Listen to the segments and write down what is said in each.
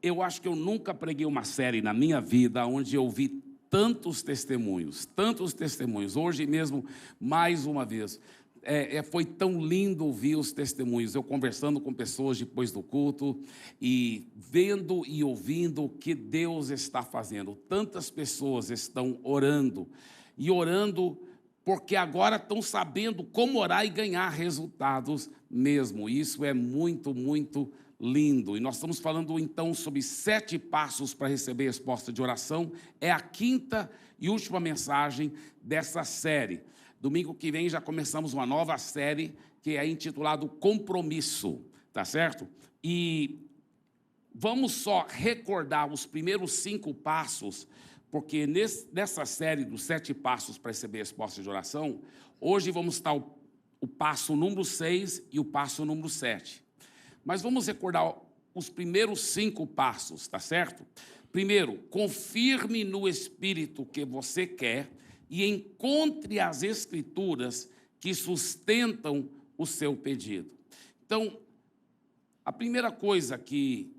Eu acho que eu nunca preguei uma série na minha vida onde eu vi tantos testemunhos. Hoje mesmo, mais uma vez, foi tão lindo ouvir os testemunhos. Eu conversando com pessoas depois do culto e vendo e ouvindo o que Deus está fazendo. Tantas pessoas estão orando porque agora estão sabendo como orar e ganhar resultados mesmo. Isso é muito, muito lindo. E nós estamos falando, então, sobre 7 passos para receber resposta de oração. É a 5ª e última mensagem dessa série. Domingo que vem já começamos uma nova série que é intitulada Compromisso, tá certo? E vamos só recordar os primeiros 5 passos, porque nessa série dos 7 passos para receber resposta de oração, hoje vamos estar o passo número 6 e o passo número 7. Mas vamos recordar os primeiros 5 passos, tá certo? Primeiro, confirme no Espírito o que você quer e encontre as Escrituras que sustentam o seu pedido. Então, a primeira coisa que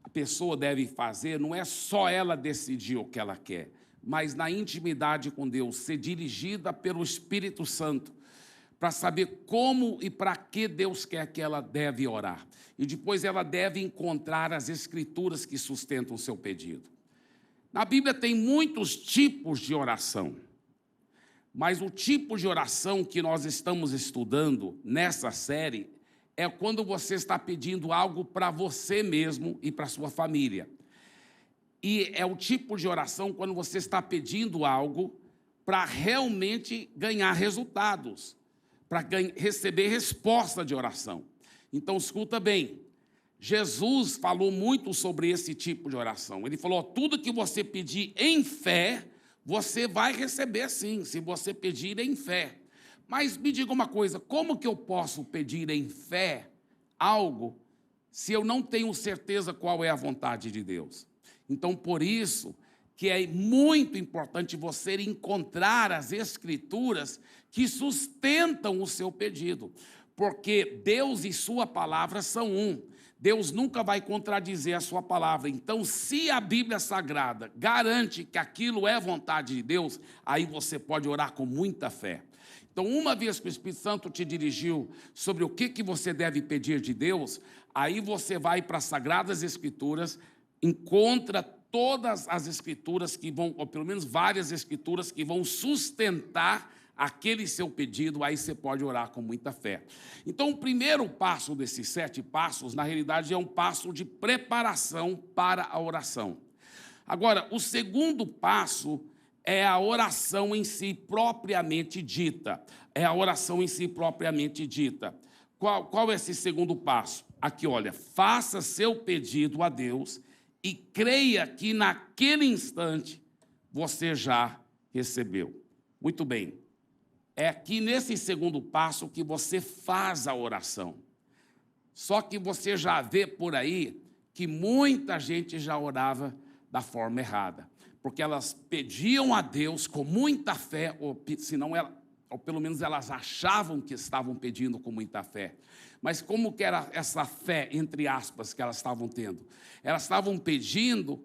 a pessoa deve fazer não é só ela decidir o que ela quer, mas na intimidade com Deus, ser dirigida pelo Espírito Santo, para saber como e para que Deus quer que ela deve orar. E depois ela deve encontrar as Escrituras que sustentam o seu pedido. Na Bíblia tem muitos tipos de oração, mas o tipo de oração que nós estamos estudando nessa série é quando você está pedindo algo para você mesmo e para a sua família. E é o tipo de oração quando você está pedindo algo para realmente ganhar resultados, para receber resposta de oração. Então, escuta bem, Jesus falou muito sobre esse tipo de oração. Ele falou, tudo que você pedir em fé, você vai receber sim, se você pedir em fé. Mas me diga uma coisa, como que eu posso pedir em fé algo se eu não tenho certeza qual é a vontade de Deus? Então, por isso que é muito importante você encontrar as Escrituras que sustentam o seu pedido, porque Deus e sua palavra são um. Deus nunca vai contradizer a sua palavra. Então, se a Bíblia Sagrada garante que aquilo é vontade de Deus, aí você pode orar com muita fé. Então, uma vez que o Espírito Santo te dirigiu sobre o que você deve pedir de Deus, aí você vai para as Sagradas Escrituras, encontra todas as Escrituras que vão, ou pelo menos várias Escrituras que vão sustentar aquele seu pedido, aí você pode orar com muita fé. Então, o primeiro passo desses 7 passos, na realidade, é um passo de preparação para a oração. Agora, o segundo passo é a oração em si propriamente dita. Qual é esse segundo passo? Aqui, olha, faça seu pedido a Deus e creia que naquele instante você já recebeu. Muito bem. É aqui nesse segundo passo que você faz a oração. Só que você já vê por aí que muita gente já orava da forma errada, porque elas pediam a Deus com muita fé, ou pelo menos elas achavam que estavam pedindo com muita fé. Mas como que era essa fé, entre aspas, que elas estavam tendo? Elas estavam pedindo,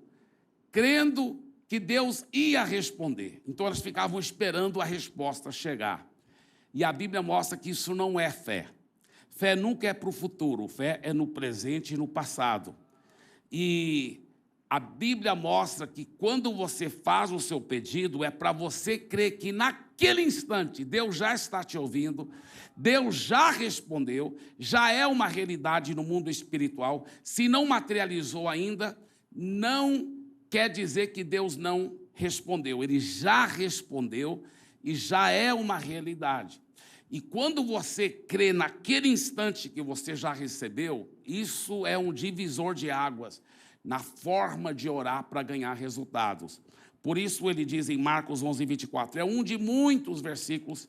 crendo que Deus ia responder. Então, elas ficavam esperando a resposta chegar. E a Bíblia mostra que isso não é fé. Fé nunca é para o futuro, fé é no presente e no passado. E a Bíblia mostra que quando você faz o seu pedido, é para você crer que naquele instante Deus já está te ouvindo, Deus já respondeu, já é uma realidade no mundo espiritual. Se não materializou ainda, não quer dizer que Deus não respondeu. Ele já respondeu e já é uma realidade. E quando você crê naquele instante que você já recebeu, isso é um divisor de águas na forma de orar para ganhar resultados. Por isso ele diz em Marcos 11, 24, é um de muitos versículos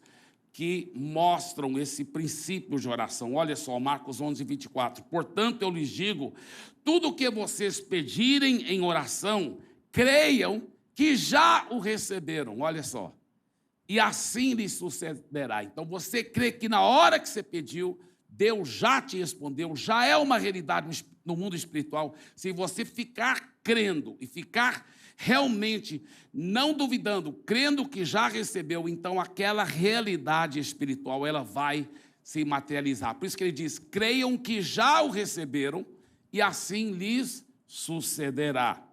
que mostram esse princípio de oração. Olha só, Marcos 11, 24. Portanto, eu lhes digo, tudo o que vocês pedirem em oração, creiam que já o receberam. Olha só. E assim lhes sucederá. Então, você crê que na hora que você pediu, Deus já te respondeu, já é uma realidade no mundo espiritual, se você ficar crendo e ficar realmente não duvidando, crendo que já recebeu, então aquela realidade espiritual, ela vai se materializar. Por isso que ele diz, creiam que já o receberam e assim lhes sucederá.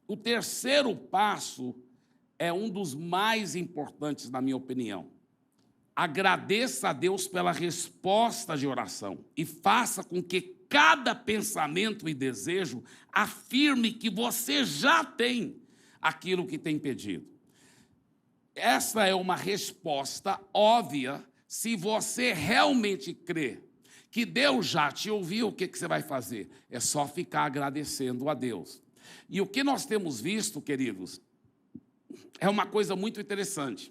O terceiro passo é um dos mais importantes, na minha opinião. Agradeça a Deus pela resposta de oração e faça com que cada pensamento e desejo afirme que você já tem aquilo que tem pedido. Essa é uma resposta óbvia. Se você realmente crê que Deus já te ouviu, o que você vai fazer? É só ficar agradecendo a Deus. E o que nós temos visto, queridos, é uma coisa muito interessante.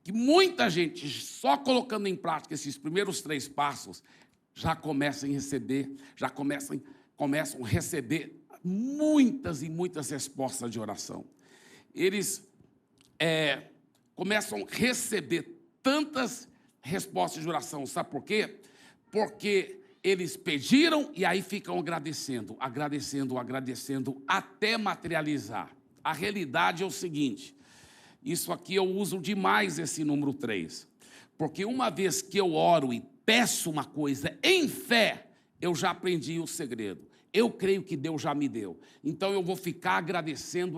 Que muita gente, só colocando em prática esses primeiros 3 passos, já começam a receber, começam a receber muitas e muitas respostas de oração. Eles começam a receber tantas respostas de oração, sabe por quê? Porque eles pediram e aí ficam agradecendo, até materializar. A realidade é o seguinte, isso aqui eu uso demais esse número 3, porque uma vez que eu oro e peço uma coisa em fé, eu já aprendi o segredo. Eu creio que Deus já me deu. Então eu vou ficar agradecendo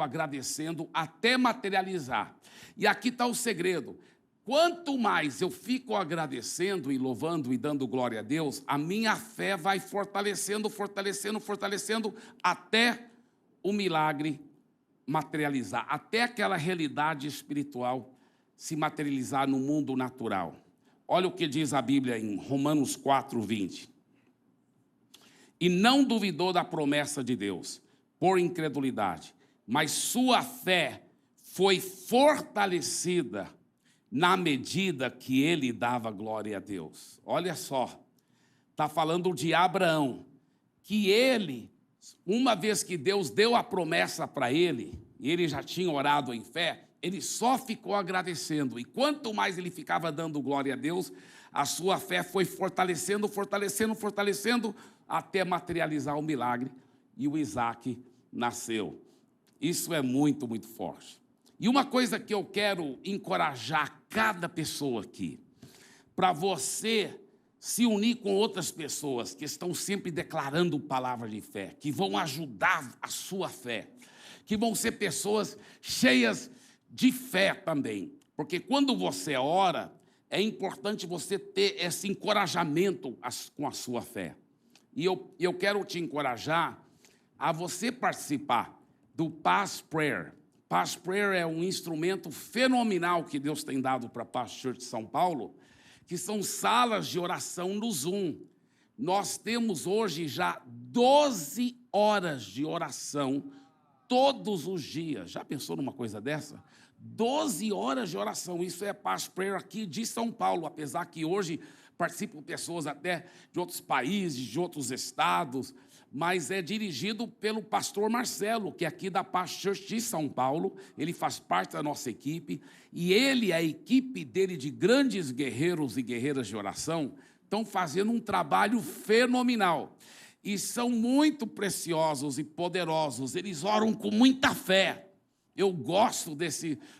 até materializar. E aqui está o segredo. Quanto mais eu fico agradecendo e louvando e dando glória a Deus, a minha fé vai fortalecendo até o milagre materializar, até aquela realidade espiritual se materializar no mundo natural. Olha o que diz a Bíblia em Romanos 4:20. E não duvidou da promessa de Deus, por incredulidade, mas sua fé foi fortalecida na medida que ele dava glória a Deus. Olha só, está falando de Abraão, que ele, uma vez que Deus deu a promessa para ele, e ele já tinha orado em fé, ele só ficou agradecendo. E quanto mais ele ficava dando glória a Deus, a sua fé foi fortalecendo, até materializar o milagre, e o Isaac nasceu. Isso é muito, muito forte. E uma coisa que eu quero encorajar cada pessoa aqui, para você se unir com outras pessoas que estão sempre declarando palavras de fé, que vão ajudar a sua fé, que vão ser pessoas cheias de fé também. Porque quando você ora, é importante você ter esse encorajamento com a sua fé. E eu quero te encorajar a você participar do Past Prayer. Past Prayer é um instrumento fenomenal que Deus tem dado para a Past Church de São Paulo, que são salas de oração no Zoom. Nós temos hoje já 12 horas de oração todos os dias. Já pensou numa coisa dessa? 12 horas de oração, isso é Past Prayer aqui de São Paulo, apesar que hoje participam pessoas até de outros países, de outros estados, mas é dirigido pelo pastor Marcelo, que é aqui da Past Church de São Paulo. Ele faz parte da nossa equipe, e ele e a equipe dele de grandes guerreiros e guerreiras de oração estão fazendo um trabalho fenomenal, e são muito preciosos e poderosos. Eles oram com muita fé. Eu gosto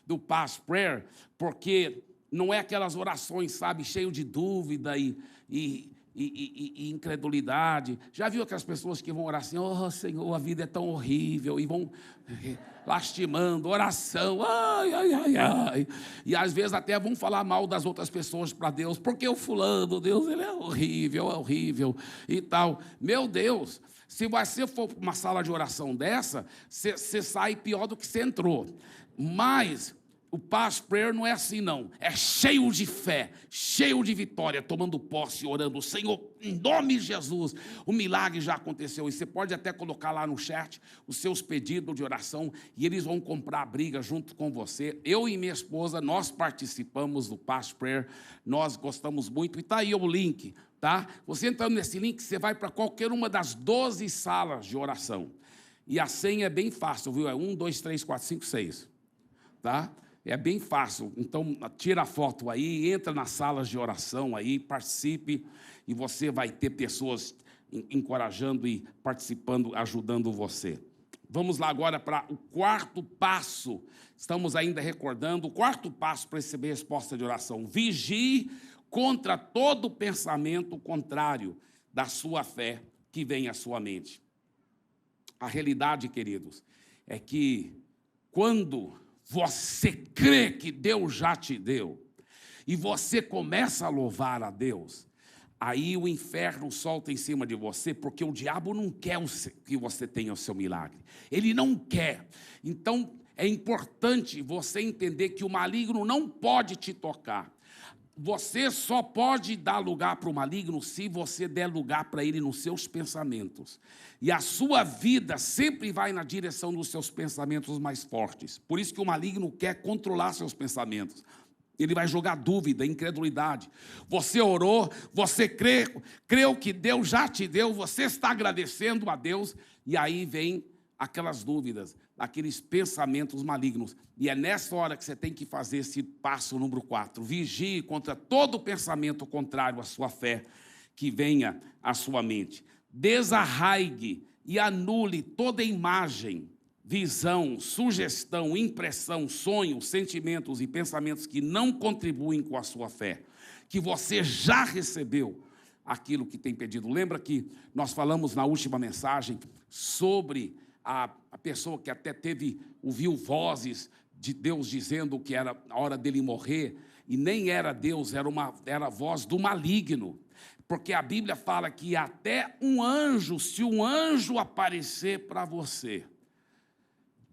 do Past Prayer, porque não é aquelas orações, sabe, cheio de dúvida e incredulidade. Já viu aquelas pessoas que vão orar assim, oh Senhor, a vida é tão horrível, e vão lastimando, oração, ai. E às vezes até vão falar mal das outras pessoas para Deus, porque o fulano, Deus, ele é horrível e tal. Meu Deus, se você for para uma sala de oração dessa, você sai pior do que você entrou. Mas o Past Prayer não é assim, não. É cheio de fé, cheio de vitória, tomando posse, orando. Senhor, em nome de Jesus, o milagre já aconteceu. E você pode até colocar lá no chat os seus pedidos de oração, e eles vão comprar a briga junto com você. Eu e minha esposa, nós participamos do Past Prayer, nós gostamos muito. E está aí o link, tá? Você entrando nesse link, você vai para qualquer uma das 12 salas de oração. E a senha é bem fácil, viu? É 1, 2, 3, 4, 5, 6, tá? É bem fácil, então tira a foto aí, entra nas salas de oração aí, participe, e você vai ter pessoas encorajando e participando, ajudando você. Vamos lá agora para o quarto passo. Estamos ainda recordando o quarto passo para receber resposta de oração. Vigie contra todo pensamento contrário da sua fé que vem à sua mente. A realidade, queridos, é que quando você crê que Deus já te deu e você começa a louvar a Deus, aí o inferno solta em cima de você, porque o diabo não quer que você tenha o seu milagre. Ele não quer. Então, é importante você entender que o maligno não pode te tocar. Você só pode dar lugar para o maligno se você der lugar para ele nos seus pensamentos. E a sua vida sempre vai na direção dos seus pensamentos mais fortes. Por isso que o maligno quer controlar seus pensamentos. Ele vai jogar dúvida, incredulidade. Você orou, você creu que Deus já te deu, você está agradecendo a Deus, e aí vem aquelas dúvidas, aqueles pensamentos malignos. E é nessa hora que você tem que fazer esse passo número 4. Vigie contra todo pensamento contrário à sua fé que venha à sua mente. Desarraigue e anule toda imagem, visão, sugestão, impressão, sonho, sentimentos e pensamentos que não contribuem com a sua fé, que você já recebeu aquilo que tem pedido. Lembra que nós falamos na última mensagem sobre a pessoa que até ouviu vozes de Deus dizendo que era a hora dele morrer, e nem era Deus, era a voz do maligno. Porque a Bíblia fala que até um anjo, se um anjo aparecer para você,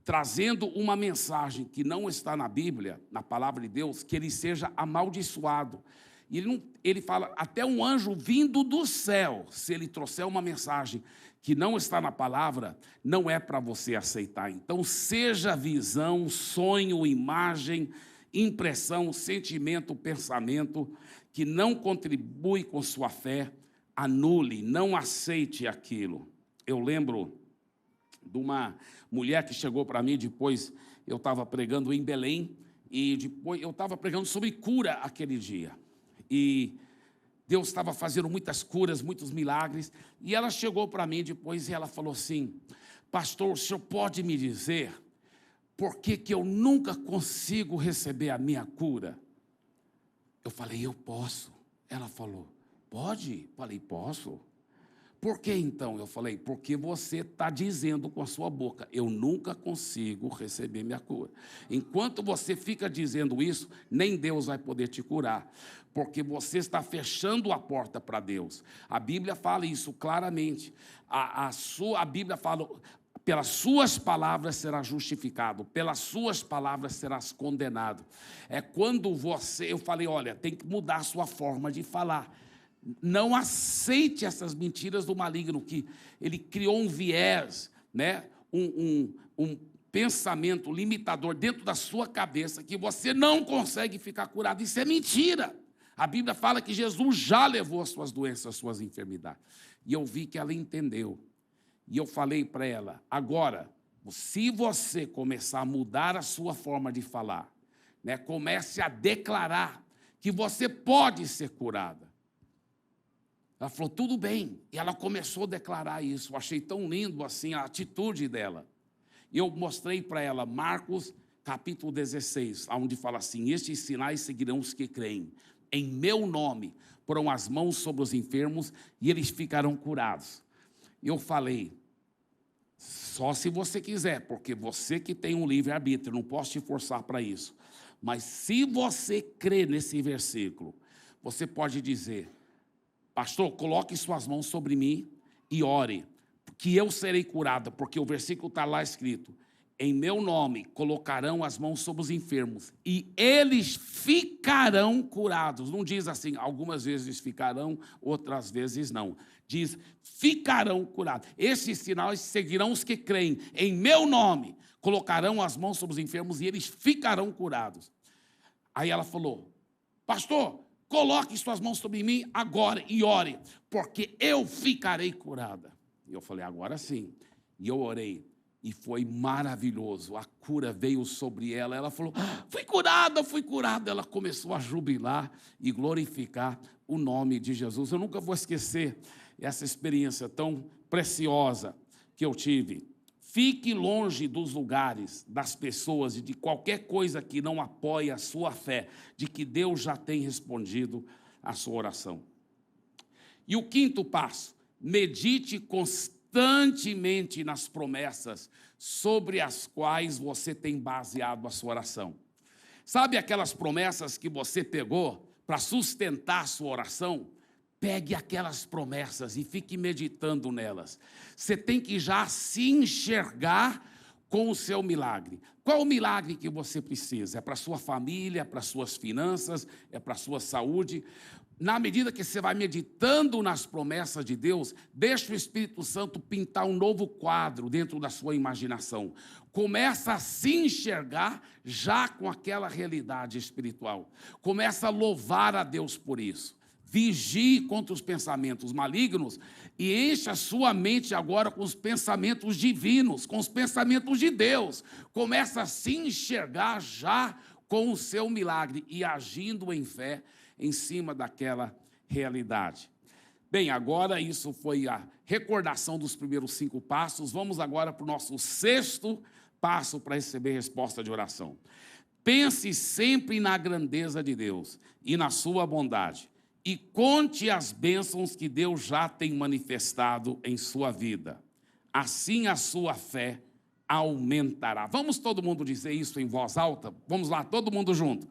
trazendo uma mensagem que não está na Bíblia, na palavra de Deus, que ele seja amaldiçoado. E ele fala, até um anjo vindo do céu, se ele trouxer uma mensagem que não está na palavra, não é para você aceitar. Então, seja visão, sonho, imagem, impressão, sentimento, pensamento, que não contribui com sua fé, anule, não aceite aquilo. Eu lembro de uma mulher que chegou para mim, depois eu estava pregando em Belém, e depois eu estava pregando sobre cura aquele dia. E Deus estava fazendo muitas curas, muitos milagres, e ela chegou para mim depois e ela falou assim: pastor, o senhor pode me dizer por que eu nunca consigo receber a minha cura? Eu falei, eu posso. Ela falou, pode? Falei, posso. Por que então? Eu falei, porque você está dizendo com a sua boca, eu nunca consigo receber minha cura. Enquanto você fica dizendo isso, nem Deus vai poder te curar, porque você está fechando a porta para Deus. A Bíblia fala isso claramente. A Bíblia fala, pelas suas palavras serás justificado, pelas suas palavras serás condenado. É quando eu falei, olha, tem que mudar a sua forma de falar. Não aceite essas mentiras do maligno, que ele criou um viés, né? um pensamento limitador dentro da sua cabeça, que você não consegue ficar curado. Isso é mentira. A Bíblia fala que Jesus já levou as suas doenças, as suas enfermidades. E eu vi que ela entendeu. E eu falei para ela, agora, se você começar a mudar a sua forma de falar, né? Comece a declarar que você pode ser curada. Ela falou, tudo bem. E ela começou a declarar isso. Eu achei tão lindo assim a atitude dela. E eu mostrei para ela Marcos, capítulo 16, onde fala assim, estes sinais seguirão os que creem. Em meu nome porão as mãos sobre os enfermos e eles ficarão curados. E eu falei, só se você quiser, porque você que tem um livre-arbítrio, não posso te forçar para isso. Mas se você crê nesse versículo, você pode dizer, pastor, coloque suas mãos sobre mim e ore, que eu serei curada, porque o versículo está lá escrito, em meu nome colocarão as mãos sobre os enfermos e eles ficarão curados. Não diz assim, algumas vezes ficarão, outras vezes não. Diz, ficarão curados. Esses sinais seguirão os que creem. Em meu nome colocarão as mãos sobre os enfermos e eles ficarão curados. Aí ela falou, pastor, coloque suas mãos sobre mim agora e ore, porque eu ficarei curada. E eu falei, agora sim. E eu orei. E foi maravilhoso, a cura veio sobre ela. Ela falou, fui curada, fui curada. Ela começou a jubilar e glorificar o nome de Jesus. Eu nunca vou esquecer, essa experiência tão preciosa que eu tive. Fique longe dos lugares, das pessoas e de qualquer coisa que não apoie a sua fé, de que Deus já tem respondido a sua oração. E o quinto passo, medite constantemente nas promessas sobre as quais você tem baseado a sua oração. Sabe aquelas promessas que você pegou para sustentar a sua oração? Pegue aquelas promessas e fique meditando nelas. Você tem que já se enxergar com o seu milagre. Qual o milagre que você precisa? É para a sua família, é para as suas finanças, é para a sua saúde? Na medida que você vai meditando nas promessas de Deus, deixa o Espírito Santo pintar um novo quadro dentro da sua imaginação. Começa a se enxergar já com aquela realidade espiritual. Começa a louvar a Deus por isso. Vigie contra os pensamentos malignos e encha a sua mente agora com os pensamentos divinos, com os pensamentos de Deus. Começa a se enxergar já com o seu milagre e agindo em fé em cima daquela realidade. Bem, agora isso foi a recordação dos primeiros 5 passos. Vamos agora para o nosso 6º passo para receber resposta de oração. Pense sempre na grandeza de Deus e na sua bondade. E conte as bênçãos que Deus já tem manifestado em sua vida. Assim a sua fé aumentará. Vamos todo mundo dizer isso em voz alta? Vamos lá, todo mundo junto.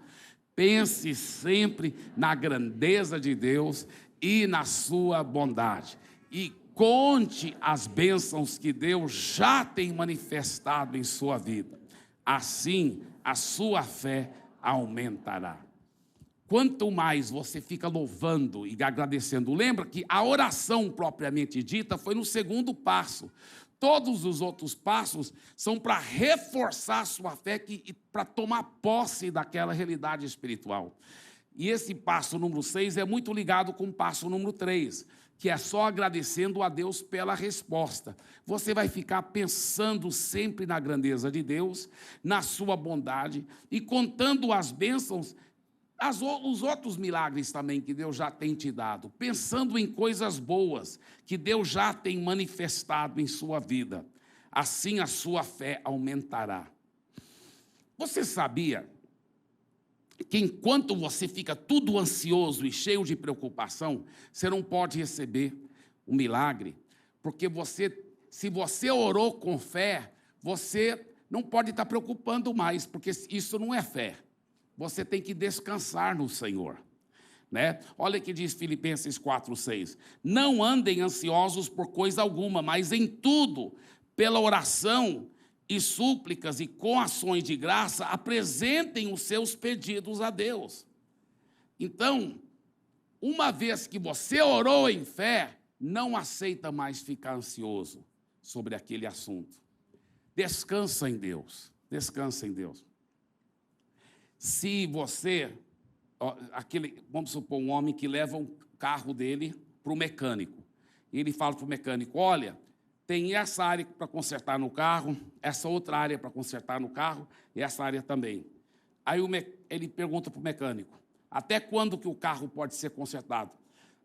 Pense sempre na grandeza de Deus e na sua bondade. E conte as bênçãos que Deus já tem manifestado em sua vida. Assim a sua fé aumentará. Quanto mais você fica louvando e agradecendo, lembra que a oração propriamente dita foi no 2º passo. Todos os outros passos são para reforçar a sua fé e para tomar posse daquela realidade espiritual. E esse passo número 6 é muito ligado com o passo número 3, que é só agradecendo a Deus pela resposta. Você vai ficar pensando sempre na grandeza de Deus, na sua bondade e contando as bênçãos, os outros milagres também que Deus já tem te dado, pensando em coisas boas que Deus já tem manifestado em sua vida. Assim a sua fé aumentará. Você sabia que enquanto você fica tudo ansioso e cheio de preocupação, você não pode receber o milagre? Porque se você orou com fé, você não pode estar preocupando mais, porque isso não é fé. Você tem que descansar no Senhor, né? Olha o que diz Filipenses 4:6. Não andem ansiosos por coisa alguma, mas em tudo, pela oração e súplicas e com ações de graça, apresentem os seus pedidos a Deus. Então, uma vez que você orou em fé, não aceita mais ficar ansioso sobre aquele assunto. Descansa em Deus, descansa em Deus. Se você, vamos supor, um homem que leva um carro dele para o mecânico, e ele fala para o mecânico, olha, tem essa área para consertar no carro, essa outra área para consertar no carro, e essa área também. Aí ele pergunta para o mecânico, até quando que o carro pode ser consertado?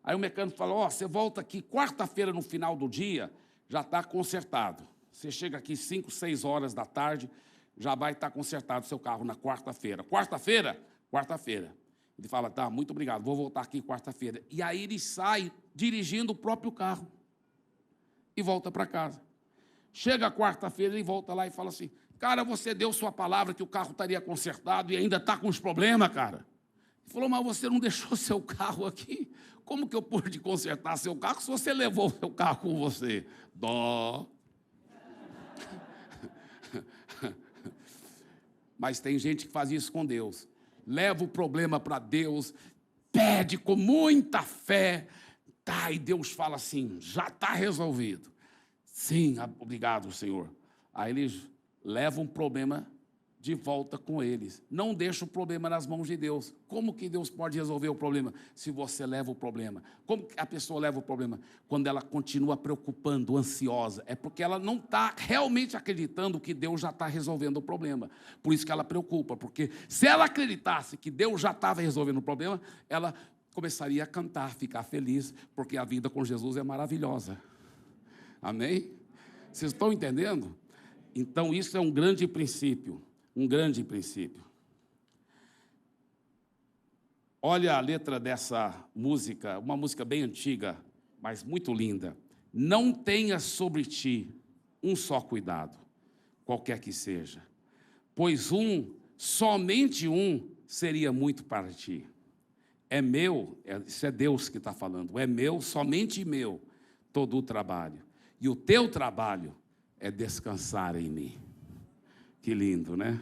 Aí o mecânico fala, você volta aqui quarta-feira no final do dia, já está consertado. Você chega aqui 5, 6 horas da tarde, já vai estar consertado o seu carro na quarta-feira. Quarta-feira? Quarta-feira. Ele fala, tá, muito obrigado, vou voltar aqui quarta-feira. E aí ele sai dirigindo o próprio carro e volta para casa. Chega quarta-feira, ele volta lá e fala assim, cara, você deu sua palavra que o carro estaria consertado e ainda está com os problemas, cara. Ele falou, mas você não deixou seu carro aqui? Como que eu pude consertar seu carro se você levou o seu carro com você? Dó. Mas tem gente que faz isso com Deus. Leva o problema para Deus, pede com muita fé, tá, e Deus fala assim, já está resolvido. Sim, obrigado, Senhor. Aí eles levam o problema de volta com eles. Não deixa o problema nas mãos de Deus. Como que Deus pode resolver o problema se você leva o problema? Como que a pessoa leva o problema? Quando ela continua preocupando, ansiosa. É porque ela não está realmente acreditando que Deus já está resolvendo o problema. Por isso que ela preocupa. Porque se ela acreditasse que Deus já estava resolvendo o problema, ela começaria a cantar, ficar feliz, porque a vida com Jesus é maravilhosa. Amém? Vocês estão entendendo? Então, isso é um grande princípio, um grande princípio. Olha a letra dessa música, uma música bem antiga, mas muito linda. Não tenha sobre ti um só cuidado, qualquer que seja, pois somente um seria muito para ti. É meu, isso é Deus que está falando, é meu, somente meu, todo o trabalho. E o teu trabalho é descansar em mim. Que lindo, né?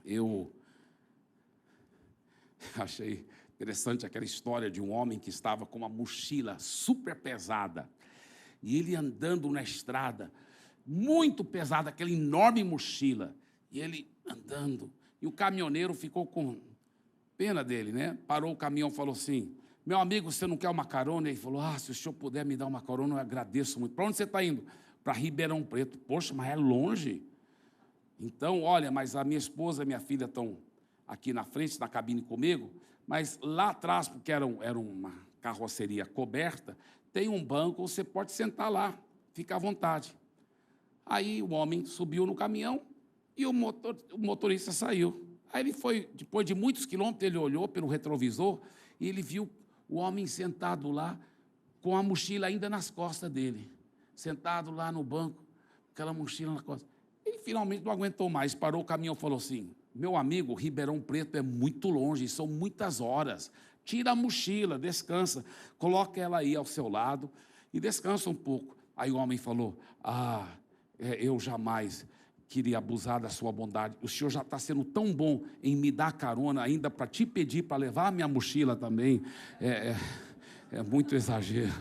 Eu achei interessante aquela história de um homem que estava com uma mochila super pesada. E ele andando na estrada, muito pesada, aquela enorme mochila. E ele andando. E o caminhoneiro ficou com pena dele, né? Parou o caminhão e falou assim: meu amigo, você não quer uma carona? Ele falou: se o senhor puder me dar uma carona, eu agradeço muito. Para onde você está indo? Para Ribeirão Preto. Poxa, mas é longe. Então, olha, mas a minha esposa e minha filha estão aqui na frente, na cabine comigo, mas lá atrás, porque era uma carroceria coberta, tem um banco, você pode sentar lá, fica à vontade. Aí o homem subiu no caminhão e o motorista saiu. Aí ele foi, depois de muitos quilômetros, ele olhou pelo retrovisor e ele viu o homem sentado lá, com a mochila ainda nas costas dele, sentado lá no banco, aquela mochila nas costas. Ele finalmente não aguentou mais, parou o caminhão e falou assim: meu amigo, Ribeirão Preto é muito longe, são muitas horas, tira a mochila, descansa, coloca ela aí ao seu lado e descansa um pouco. Aí o homem falou: eu jamais queria abusar da sua bondade, o senhor já está sendo tão bom em me dar carona, ainda para te pedir para levar a minha mochila também, é muito exagero.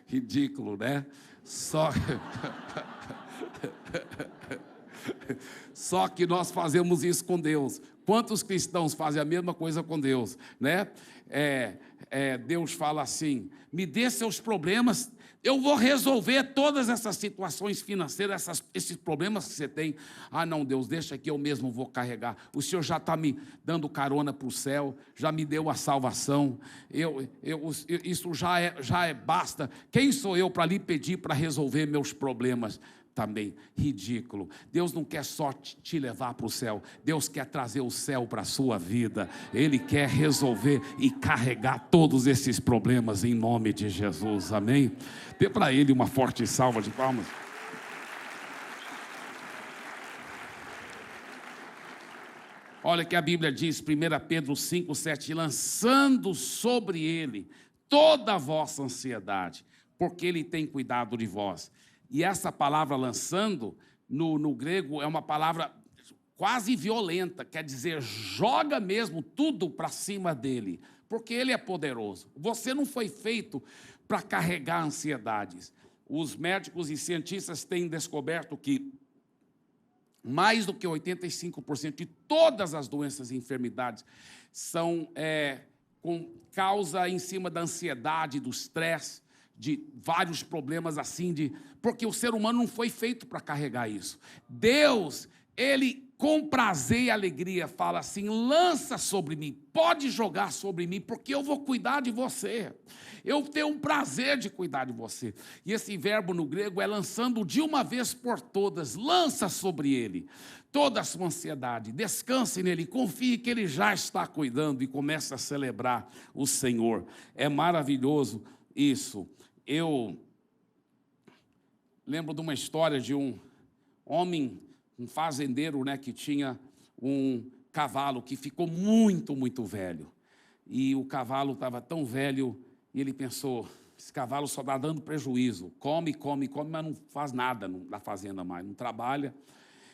Ridículo, né? Só que nós fazemos isso com Deus. Quantos cristãos fazem a mesma coisa com Deus, né? Deus fala assim: me dê seus problemas, eu vou resolver todas essas situações financeiras, esses problemas que você tem. Não, Deus, deixa que eu mesmo vou carregar. O Senhor já está me dando carona para o céu, já me deu a salvação. Isso já basta. Quem sou eu para lhe pedir para resolver meus problemas? Também ridículo. Deus não quer só te levar para o céu, Deus quer trazer o céu para a sua vida. Ele quer resolver e carregar todos esses problemas em nome de Jesus, amém? Dê para Ele uma forte salva de palmas. Olha que a Bíblia diz, 1 Pedro 5,7, lançando sobre Ele toda a vossa ansiedade, porque Ele tem cuidado de vós. E essa palavra lançando, no grego, é uma palavra quase violenta, quer dizer, joga mesmo tudo para cima dele, porque ele é poderoso. Você não foi feito para carregar ansiedades. Os médicos e cientistas têm descoberto que mais do que 85% de todas as doenças e enfermidades são com causa em cima da ansiedade, do estresse, de vários problemas assim, porque o ser humano não foi feito para carregar isso. Deus, Ele com prazer e alegria fala assim: lança sobre mim, pode jogar sobre mim, porque eu vou cuidar de você. Eu tenho um prazer de cuidar de você. E esse verbo no grego é lançando de uma vez por todas, lança sobre Ele toda a sua ansiedade, descanse nele, confie que Ele já está cuidando e comece a celebrar o Senhor. É maravilhoso isso. Eu lembro de uma história de um homem, um fazendeiro, né, que tinha um cavalo que ficou muito, muito velho. E o cavalo estava tão velho e ele pensou: esse cavalo só está dando prejuízo, come, mas não faz nada na fazenda mais, não trabalha.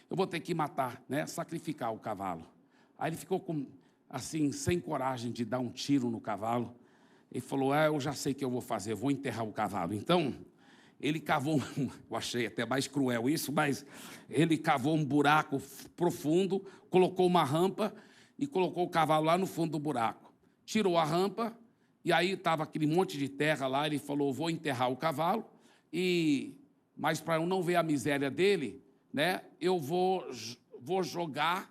Eu vou ter que matar, né, sacrificar o cavalo. Aí ele ficou assim, sem coragem de dar um tiro no cavalo. Ele falou: eu já sei o que eu vou fazer, eu vou enterrar o cavalo. Então, ele cavou, eu achei até mais cruel isso, mas ele cavou um buraco profundo, colocou uma rampa e colocou o cavalo lá no fundo do buraco. Tirou a rampa e aí estava aquele monte de terra lá. Ele falou: vou enterrar o cavalo, mas para eu não ver a miséria dele, né, eu vou vou jogar,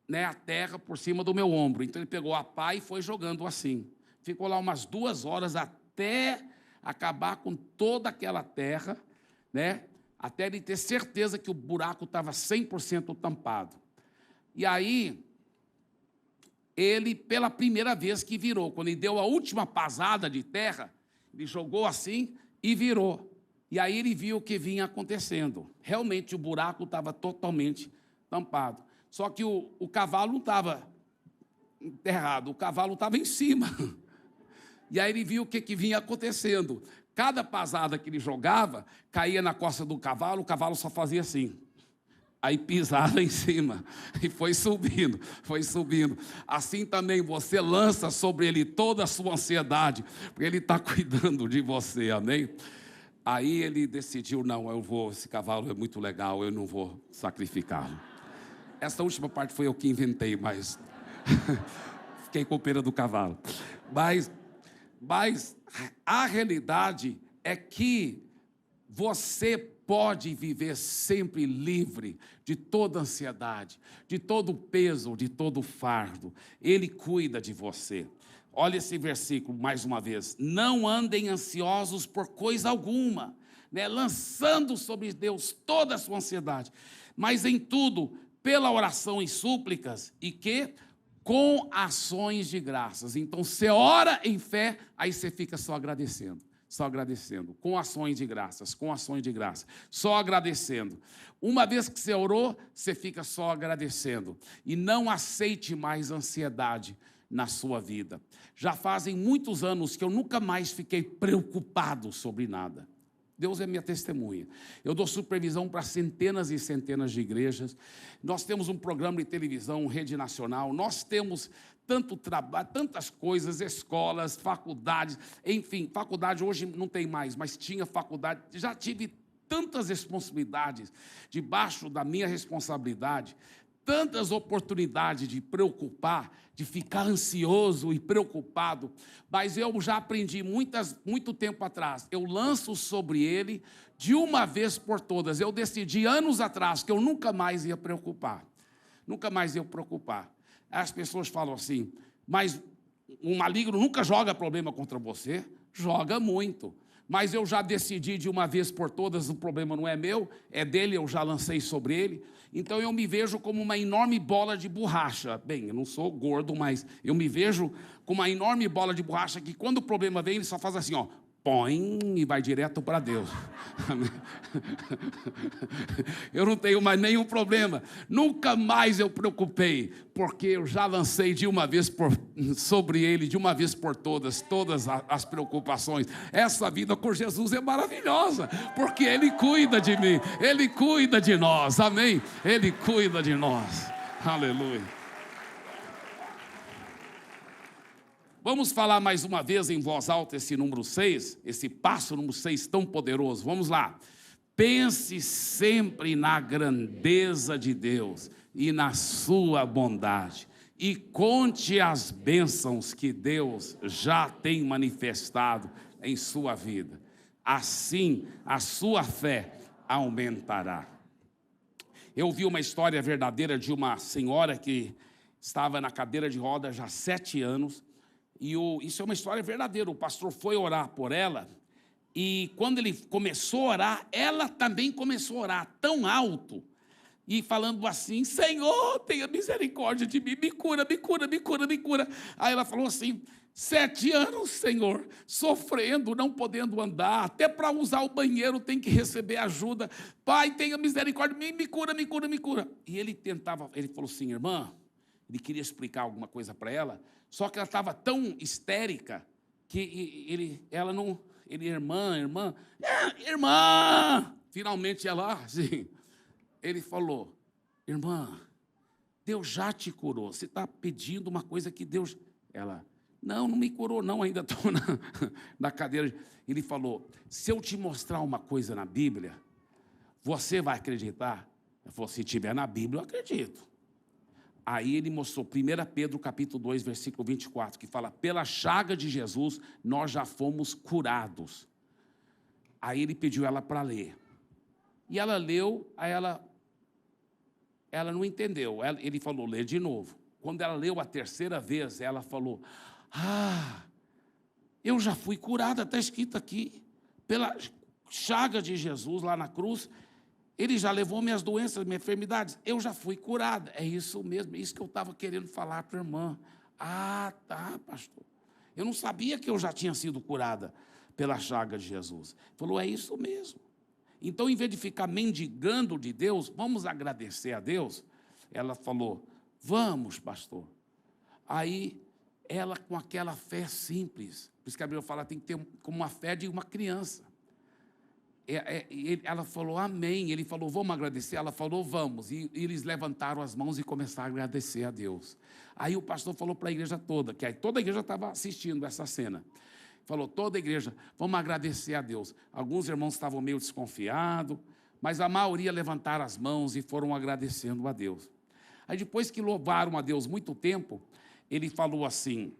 né, a terra por cima do meu ombro. Então ele pegou a pá e foi jogando assim. Ficou lá umas 2 horas até acabar com toda aquela terra, né, até ele ter certeza que o buraco estava 100% tampado. E aí, ele, pela primeira vez que virou, quando ele deu a última pasada de terra, ele jogou assim e virou. E aí ele viu o que vinha acontecendo. Realmente o buraco estava totalmente tampado. Só que o cavalo não estava enterrado, o cavalo estava em cima. E aí ele viu o que vinha acontecendo. Cada pasada que ele jogava, caía na costa do cavalo, o cavalo só fazia assim. Aí pisava em cima e foi subindo, foi subindo. Assim também você lança sobre ele toda a sua ansiedade, porque ele está cuidando de você, amém? Aí ele decidiu, não, esse cavalo é muito legal, eu não vou sacrificá-lo. Essa última parte foi eu que inventei, mas fiquei com pena do cavalo. Mas a realidade é que você pode viver sempre livre de toda ansiedade, de todo peso, de todo fardo. Ele cuida de você. Olha esse versículo mais uma vez. Não andem ansiosos por coisa alguma, né? Lançando sobre Deus toda a sua ansiedade, mas em tudo, pela oração e súplicas, e que com ações de graças. Então, você ora em fé, aí você fica só agradecendo, com ações de graças, só agradecendo. Uma vez que você orou, você fica só agradecendo, e não aceite mais ansiedade na sua vida. Já fazem muitos anos que eu nunca mais fiquei preocupado sobre nada. Deus é minha testemunha. Eu dou supervisão para centenas e centenas de igrejas. Nós temos um programa de televisão, rede nacional. Nós temos tanto trabalho, tantas coisas, escolas, faculdades. Enfim, faculdade hoje não tem mais, mas tinha faculdade. Já tive tantas responsabilidades debaixo da minha responsabilidade, tantas oportunidades de preocupar, de ficar ansioso e preocupado, mas eu já aprendi muito tempo atrás, eu lanço sobre ele de uma vez por todas. Eu decidi anos atrás que eu nunca mais ia preocupar, As pessoas falam assim, mas o maligno nunca joga problema contra você? Joga muito. Mas eu já decidi de uma vez por todas, o problema não é meu, é dele, eu já lancei sobre ele. Então eu me vejo como uma enorme bola de borracha. Bem, eu não sou gordo, mas eu me vejo como uma enorme bola de borracha que quando o problema vem, ele só faz assim, ó, põe e vai direto para Deus. Eu não tenho mais nenhum problema. Nunca mais eu preocupei, porque eu já lancei de uma vez sobre ele, de uma vez por todas as preocupações. Essa vida com Jesus é maravilhosa, porque Ele cuida de mim, Ele cuida de nós, amém? Ele cuida de nós, aleluia. Vamos falar mais uma vez em voz alta esse número 6, esse passo número 6 tão poderoso. Vamos lá. Pense sempre na grandeza de Deus e na sua bondade. E conte as bênçãos que Deus já tem manifestado em sua vida. Assim, a sua fé aumentará. Eu vi uma história verdadeira de uma senhora que estava na cadeira de rodas já há 7 anos. E isso é uma história verdadeira. O pastor foi orar por ela, e quando ele começou a orar, ela também começou a orar tão alto, e falando assim, Senhor, tenha misericórdia de mim, me cura, me cura, me cura, me cura. Aí ela falou assim, 7 anos, Senhor, sofrendo, não podendo andar, até para usar o banheiro tem que receber ajuda. Pai, tenha misericórdia de mim, me cura, me cura, me cura. E ele falou assim, irmã, ele queria explicar alguma coisa para ela, só que ela estava tão histérica que irmã, finalmente ela, assim, ele falou, irmã, Deus já te curou, você está pedindo uma coisa que Deus, ela, não me curou não, ainda estou na cadeira. Ele falou, se eu te mostrar uma coisa na Bíblia, você vai acreditar? Ela falou, se tiver na Bíblia, eu acredito. Aí ele mostrou 1 Pedro capítulo 2, versículo 24, que fala, pela chaga de Jesus, nós já fomos curados. Aí ele pediu ela para ler. E ela leu, aí ela Ela não entendeu. Ele falou, lê de novo. Quando ela leu a terceira vez, ela falou, eu já fui curada, está escrito aqui, pela chaga de Jesus lá na cruz, ele já levou minhas doenças, minhas enfermidades, eu já fui curada. É isso mesmo, isso que eu estava querendo falar para a irmã. Tá, pastor. Eu não sabia que eu já tinha sido curada pela chaga de Jesus. Falou, é isso mesmo. Então, em vez de ficar mendigando de Deus, vamos agradecer a Deus. Ela falou, vamos, pastor. Aí, ela com aquela fé simples, por isso que a Bíblia fala, tem que ter como uma fé de uma criança. Ela falou, amém. Ele falou, vamos agradecer? Ela falou, vamos. E eles levantaram as mãos e começaram a agradecer a Deus. Aí o pastor falou para a igreja toda, que aí toda a igreja estava assistindo essa cena. Falou, toda a igreja, vamos agradecer a Deus. Alguns irmãos estavam meio desconfiados, mas a maioria levantaram as mãos e foram agradecendo a Deus. Aí depois que louvaram a Deus muito tempo, ele falou assim,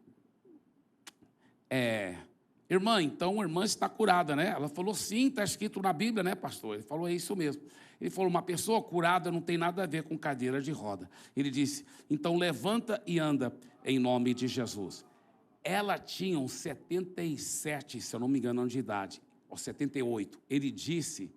irmã, então a irmã está curada, né? Ela falou, sim, está escrito na Bíblia, né, pastor? Ele falou, é isso mesmo. Ele falou, uma pessoa curada não tem nada a ver com cadeira de roda. Ele disse, então levanta e anda em nome de Jesus. Ela tinha uns 77, se eu não me engano, de idade, ou 78. Ele disse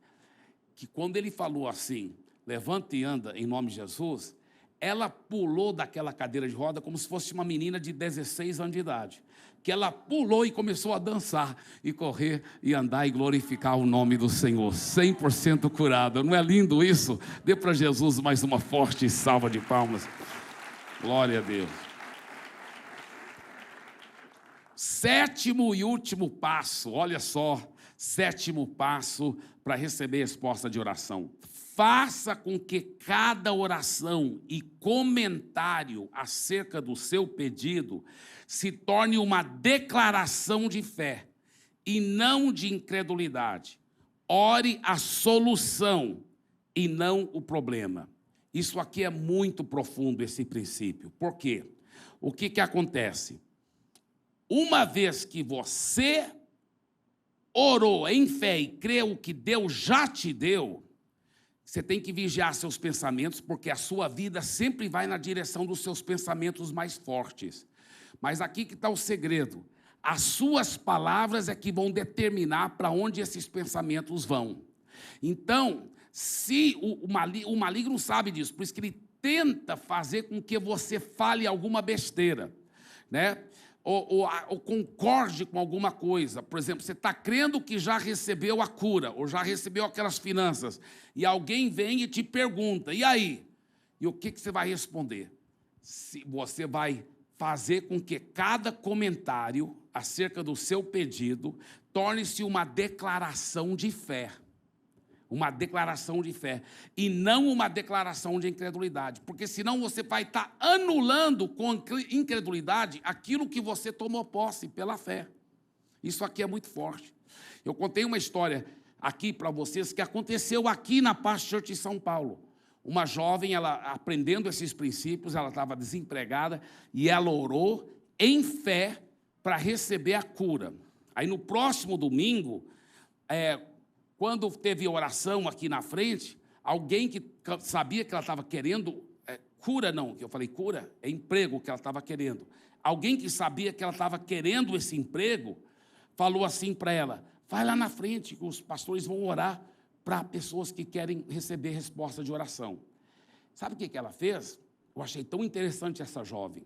que quando ele falou assim, levanta e anda em nome de Jesus, ela pulou daquela cadeira de roda como se fosse uma menina de 16 anos de idade. Que ela pulou e começou a dançar, e correr, e andar, e glorificar o nome do Senhor. 100% curada. Não é lindo isso? Dê para Jesus mais uma forte salva de palmas. Glória a Deus. Sétimo e último passo, olha só, sétimo passo para receber resposta de oração. Faça com que cada oração e comentário acerca do seu pedido se torne uma declaração de fé e não de incredulidade. Ore a solução e não o problema. Isso aqui é muito profundo, esse princípio. Por quê? O que acontece? Uma vez que você orou em fé e creu que Deus já te deu, você tem que vigiar seus pensamentos, porque a sua vida sempre vai na direção dos seus pensamentos mais fortes. Mas aqui que está o segredo. As suas palavras é que vão determinar para onde esses pensamentos vão. Então, se o maligno sabe disso, por isso que ele tenta fazer com que você fale alguma besteira, né? Ou concorde com alguma coisa. Por exemplo, você está crendo que já recebeu a cura, ou já recebeu aquelas finanças, e alguém vem e te pergunta, e aí? E o que você vai responder? Você vai fazer com que cada comentário acerca do seu pedido torne-se uma declaração de fé. Uma declaração de fé, e não uma declaração de incredulidade, porque senão você vai estar anulando com incredulidade aquilo que você tomou posse pela fé. Isso aqui é muito forte. Eu contei uma história aqui para vocês que aconteceu aqui na Paz Church em São Paulo. Uma jovem, ela aprendendo esses princípios, ela estava desempregada e ela orou em fé para receber a cura. Aí no próximo domingo, quando teve oração aqui na frente, alguém que sabia que ela estava querendo, cura não, que eu falei cura, é emprego que ela estava querendo. Alguém que sabia que ela estava querendo esse emprego, falou assim para ela, vai lá na frente, que os pastores vão orar para pessoas que querem receber resposta de oração. Sabe o que ela fez? Eu achei tão interessante essa jovem,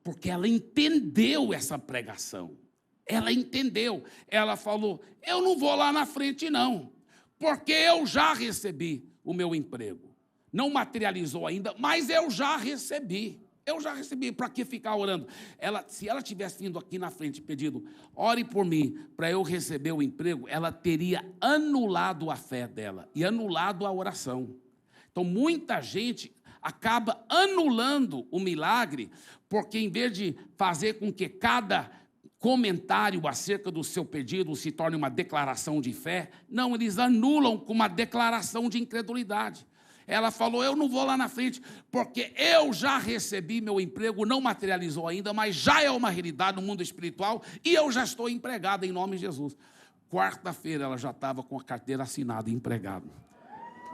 porque ela entendeu essa pregação. Ela entendeu, ela falou, eu não vou lá na frente não, porque eu já recebi o meu emprego. Não materializou ainda, mas eu já recebi. Para que ficar orando? Se ela tivesse vindo aqui na frente e pedido, ore por mim, para eu receber o emprego, ela teria anulado a fé dela e anulado a oração. Então, muita gente acaba anulando o milagre, porque em vez de fazer com que cada comentário acerca do seu pedido se torne uma declaração de fé, não, eles anulam com uma declaração de incredulidade. Ela falou, eu não vou lá na frente, porque eu já recebi meu emprego, não materializou ainda, mas já é uma realidade no mundo espiritual, e eu já estou empregada em nome de Jesus. Quarta-feira ela já estava com a carteira assinada e empregada.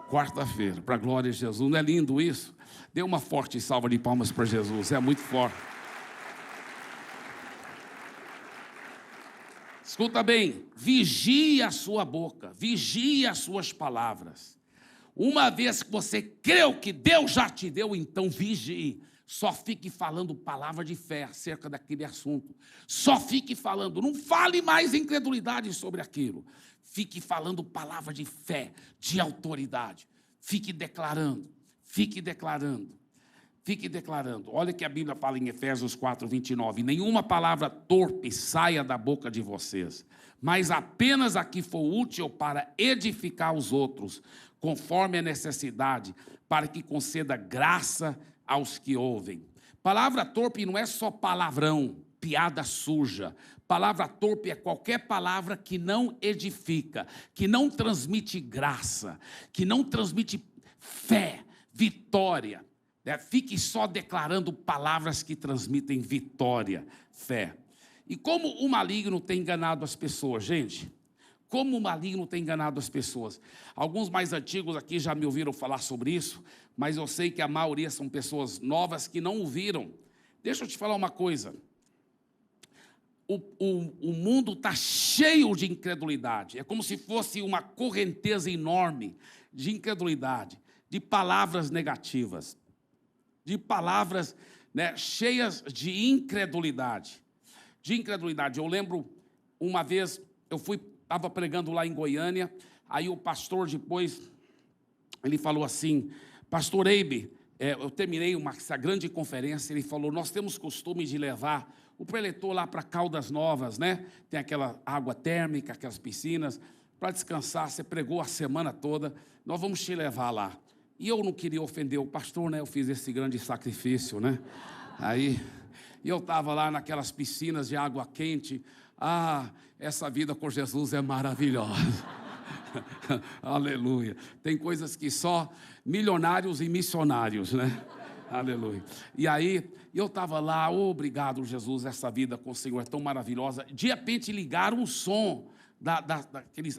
Quarta-feira, para a glória de Jesus. Não é lindo isso? Dê uma forte salva de palmas para Jesus, é muito forte. Escuta bem, vigie a sua boca, vigie as suas palavras. Uma vez que você creu que Deus já te deu, então vigie. Só fique falando palavra de fé acerca daquele assunto. Só fique falando, não fale mais incredulidade sobre aquilo. Fique falando palavra de fé, de autoridade. Fique declarando, fique declarando. Fique declarando. Olha que a Bíblia fala em Efésios 4:29. Nenhuma palavra torpe saia da boca de vocês, mas apenas a que for útil para edificar os outros, conforme a necessidade, para que conceda graça aos que ouvem. Palavra torpe não é só palavrão, piada suja. Palavra torpe é qualquer palavra que não edifica, que não transmite graça, que não transmite fé, vitória. Fique só declarando palavras que transmitem vitória, fé. E como o maligno tem enganado as pessoas, gente? Como o maligno tem enganado as pessoas? Alguns mais antigos aqui já me ouviram falar sobre isso, mas eu sei que a maioria são pessoas novas que não ouviram. Deixa eu te falar uma coisa. O mundo está cheio de incredulidade. É como se fosse uma correnteza enorme de incredulidade, de palavras negativas, de palavras, né, cheias de incredulidade. De incredulidade. Eu lembro, uma vez, estava pregando lá em Goiânia, aí o pastor depois, ele falou assim, pastor Eibe, eu terminei essa grande conferência, ele falou, nós temos costume de levar o preletor lá para Caldas Novas, né? Tem aquela água térmica, aquelas piscinas, para descansar, você pregou a semana toda, nós vamos te levar lá. E eu não queria ofender o pastor, né? Eu fiz esse grande sacrifício, né? Aí, eu estava lá naquelas piscinas de água quente. Ah, essa vida com Jesus é maravilhosa. Aleluia. Tem coisas que só milionários e missionários, né? Aleluia. E aí, eu estava lá, obrigado, Jesus, essa vida com o Senhor é tão maravilhosa. De repente, ligaram o som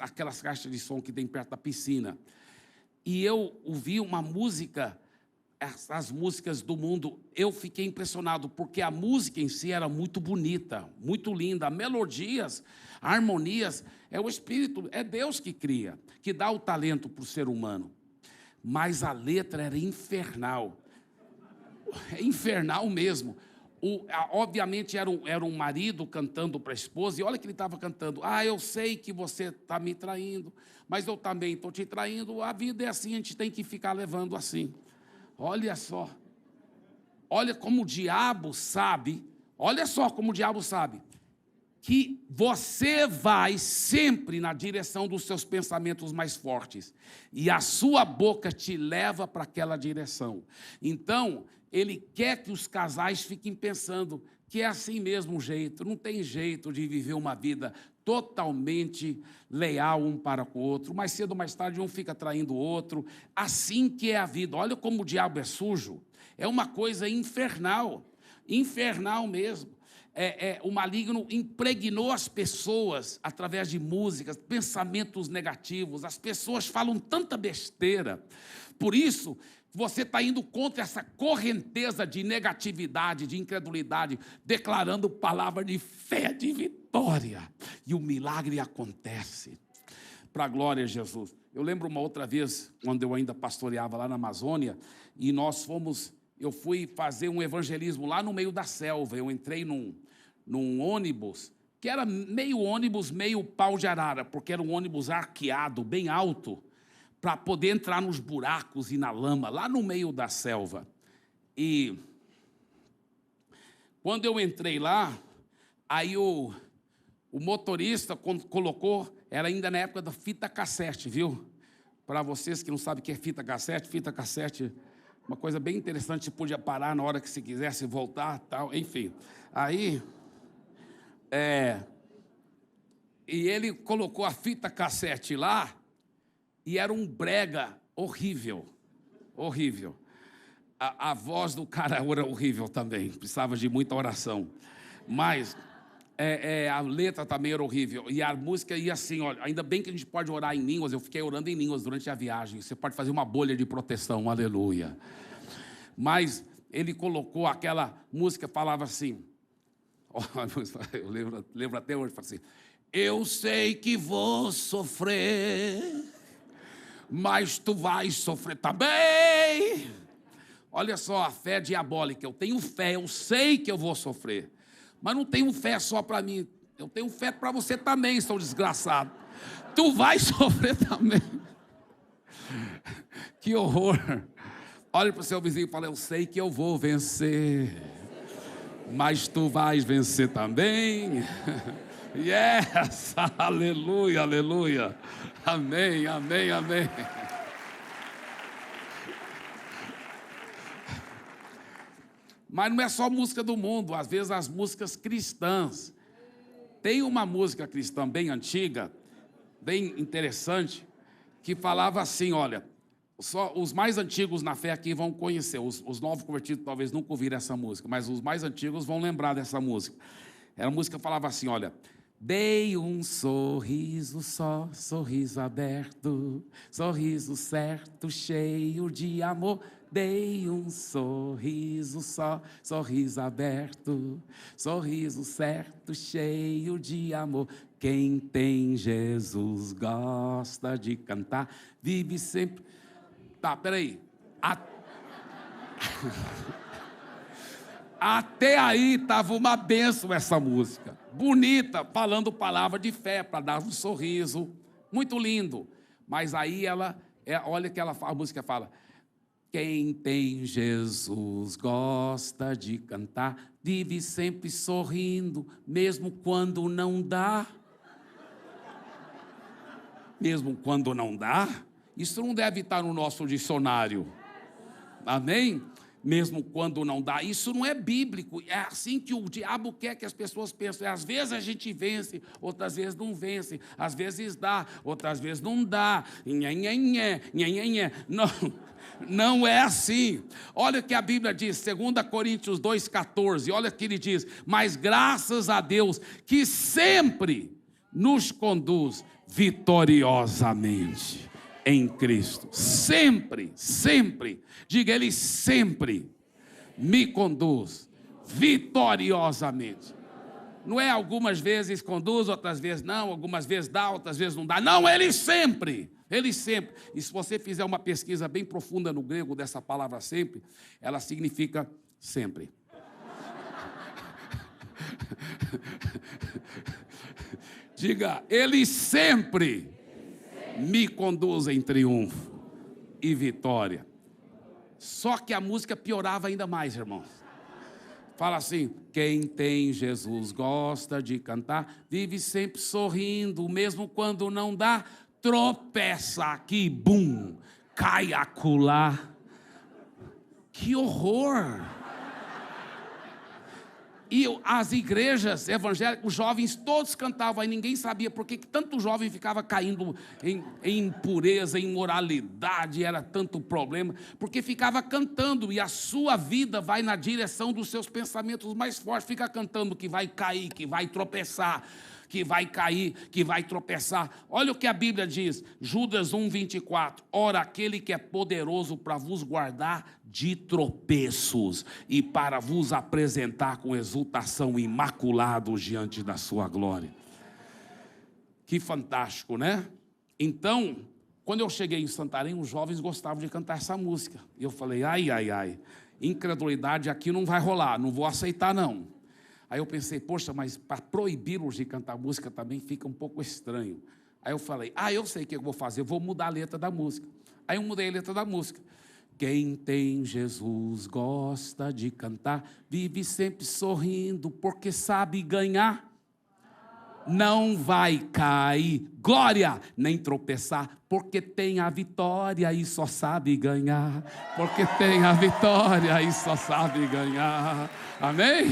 aquelas caixas de som que tem perto da piscina. E eu ouvi uma música, as músicas do mundo, eu fiquei impressionado, porque a música em si era muito bonita, muito linda, melodias, harmonias, é o Espírito, é Deus que cria, que dá o talento para o ser humano. Mas a letra era infernal, é infernal mesmo. Obviamente era um marido cantando para a esposa, e olha que ele estava cantando, eu sei que você está me traindo, mas eu também estou te traindo, a vida é assim, a gente tem que ficar levando assim. Olha só, olha como o diabo sabe, olha só como o diabo sabe, que você vai sempre na direção dos seus pensamentos mais fortes, e a sua boca te leva para aquela direção. Então, ele quer que os casais fiquem pensando que é assim mesmo o jeito, não tem jeito de viver uma vida totalmente leal um para com o outro, mais cedo ou mais tarde um fica traindo o outro, assim que é a vida. Olha como o diabo é sujo, é uma coisa infernal, infernal mesmo. O maligno impregnou as pessoas através de músicas, pensamentos negativos, as pessoas falam tanta besteira, por isso você está indo contra essa correnteza de negatividade, de incredulidade, declarando palavra de fé, de vitória, e o milagre acontece, para a glória de Jesus. Eu lembro uma outra vez, quando eu ainda pastoreava lá na Amazônia, e eu fui fazer um evangelismo lá no meio da selva. Eu entrei num ônibus, que era meio ônibus, meio pau de arara, porque era um ônibus arqueado, bem alto, para poder entrar nos buracos e na lama, lá no meio da selva. E quando eu entrei lá, aí o motorista colocou, era ainda na época da fita cassete, viu? Para vocês que não sabem o que é fita cassete, uma coisa bem interessante, você podia parar na hora que você quisesse voltar, tal, enfim. Aí, e ele colocou a fita cassete lá, e era um brega horrível, horrível. A voz do cara era horrível também, precisava de muita oração. Mas A letra também era horrível. E a música ia assim, olha, ainda bem que a gente pode orar em línguas. Eu fiquei orando em línguas durante a viagem. Você pode fazer uma bolha de proteção, aleluia. Mas ele colocou aquela música, falava assim, eu lembro até hoje, fala assim, eu sei que vou sofrer, mas tu vais sofrer também. Olha só a fé diabólica. Eu tenho fé, eu sei que eu vou sofrer. Mas não tenho fé só para mim. Eu tenho fé para você também, seu desgraçado. Tu vai sofrer também. Que horror. Olha para o seu vizinho e fala, eu sei que eu vou vencer. Mas tu vais vencer também. Yes, aleluia, aleluia. Amém, amém, amém. Mas não é só música do mundo, às vezes as músicas cristãs. Tem uma música cristã bem antiga, bem interessante, que falava assim, olha, só os mais antigos na fé aqui vão conhecer, os novos convertidos talvez nunca ouviram essa música, mas os mais antigos vão lembrar dessa música. A música falava assim, olha, dei um sorriso só, sorriso aberto, sorriso certo, cheio de amor. Dei um sorriso só, sorriso aberto, sorriso certo, cheio de amor. Quem tem Jesus gosta de cantar, vive sempre... Tá, peraí. Até aí estava uma bênção essa música. Bonita, falando palavra de fé, para dar um sorriso. Muito lindo. Mas aí olha que a música fala... Quem tem Jesus gosta de cantar, vive sempre sorrindo, mesmo quando não dá. Mesmo quando não dá? Isso não deve estar no nosso dicionário. Amém? Mesmo quando não dá. Isso não é bíblico. É assim que o diabo quer que as pessoas pensem. Às vezes a gente vence, outras vezes não vence. Às vezes dá, outras vezes não dá. Não. Não é assim. Olha o que a Bíblia diz, 2 Coríntios 2,14. Olha o que ele diz. Mas graças a Deus que sempre nos conduz vitoriosamente em Cristo. Sempre, sempre. Diga, Ele sempre me conduz vitoriosamente. Não é algumas vezes conduz, outras vezes não. Algumas vezes dá, outras vezes não dá. Não, Ele sempre. Ele sempre. E se você fizer uma pesquisa bem profunda no grego dessa palavra sempre, ela significa sempre. Diga, Ele sempre me conduz em triunfo e vitória. Só que a música piorava ainda mais, irmãos. Fala assim, quem tem Jesus gosta de cantar, vive sempre sorrindo, mesmo quando não dá, tropeça aqui, bum, cai acolá. Que horror! E as igrejas evangélicas, os jovens todos cantavam, aí ninguém sabia por que tanto jovem ficava caindo em impureza, em imoralidade, era tanto problema, porque ficava cantando, e a sua vida vai na direção dos seus pensamentos mais fortes, fica cantando que vai cair, que vai tropeçar, que vai cair, que vai tropeçar. Olha o que a Bíblia diz, Judas 1:24, ora aquele que é poderoso para vos guardar de tropeços e para vos apresentar com exultação imaculados diante da sua glória. Que fantástico, né? Então, quando eu cheguei em Santarém, os jovens gostavam de cantar essa música. E eu falei, ai, ai, ai, incredulidade aqui não vai rolar, não vou aceitar não. Aí eu pensei, poxa, mas para proibi-los de cantar música também fica um pouco estranho. Aí eu falei, eu sei o que eu vou fazer, eu vou mudar a letra da música. Aí eu mudei a letra da música. Quem tem Jesus gosta de cantar, vive sempre sorrindo, porque sabe ganhar. Não vai cair, glória, nem tropeçar, porque tem a vitória e só sabe ganhar. Porque tem a vitória e só sabe ganhar. Amém?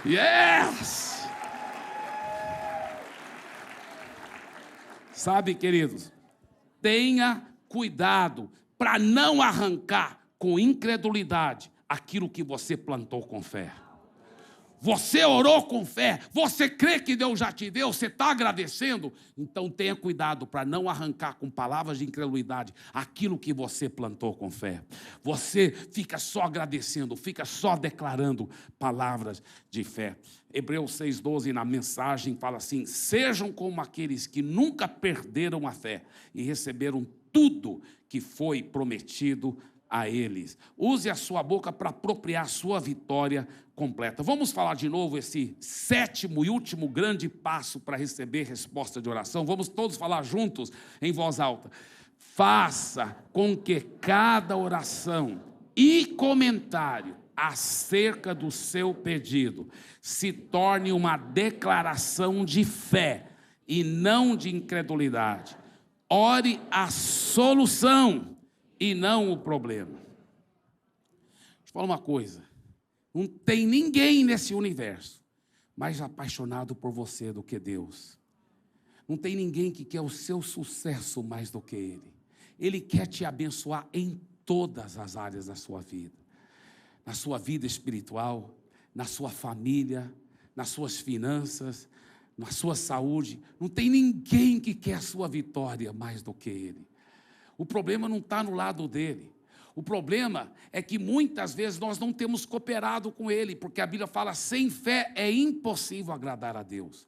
Yes! Sabe, queridos, tenha cuidado para não arrancar com incredulidade aquilo que você plantou com fé. Você orou com fé, você crê que Deus já te deu, você está agradecendo? Então tenha cuidado para não arrancar com palavras de incredulidade aquilo que você plantou com fé. Você fica só agradecendo, fica só declarando palavras de fé. Hebreus 6,12 na mensagem fala assim: sejam como aqueles que nunca perderam a fé e receberam tudo que foi prometido a eles. Use a sua boca para apropriar a sua vitória completa. Vamos falar de novo esse 7º e último grande passo para receber resposta de oração. Vamos todos falar juntos em voz alta. Faça com que cada oração e comentário acerca do seu pedido se torne uma declaração de fé e não de incredulidade. Ore a solução e não o problema. Deixa eu falar uma coisa. Não tem ninguém nesse universo mais apaixonado por você do que Deus. Não tem ninguém que quer o seu sucesso mais do que Ele. Ele quer te abençoar em todas as áreas da sua vida. Na sua vida espiritual, na sua família, nas suas finanças, na sua saúde. Não tem ninguém que quer a sua vitória mais do que Ele. O problema não está no lado dele. O problema é que muitas vezes nós não temos cooperado com Ele, porque a Bíblia fala: sem fé é impossível agradar a Deus.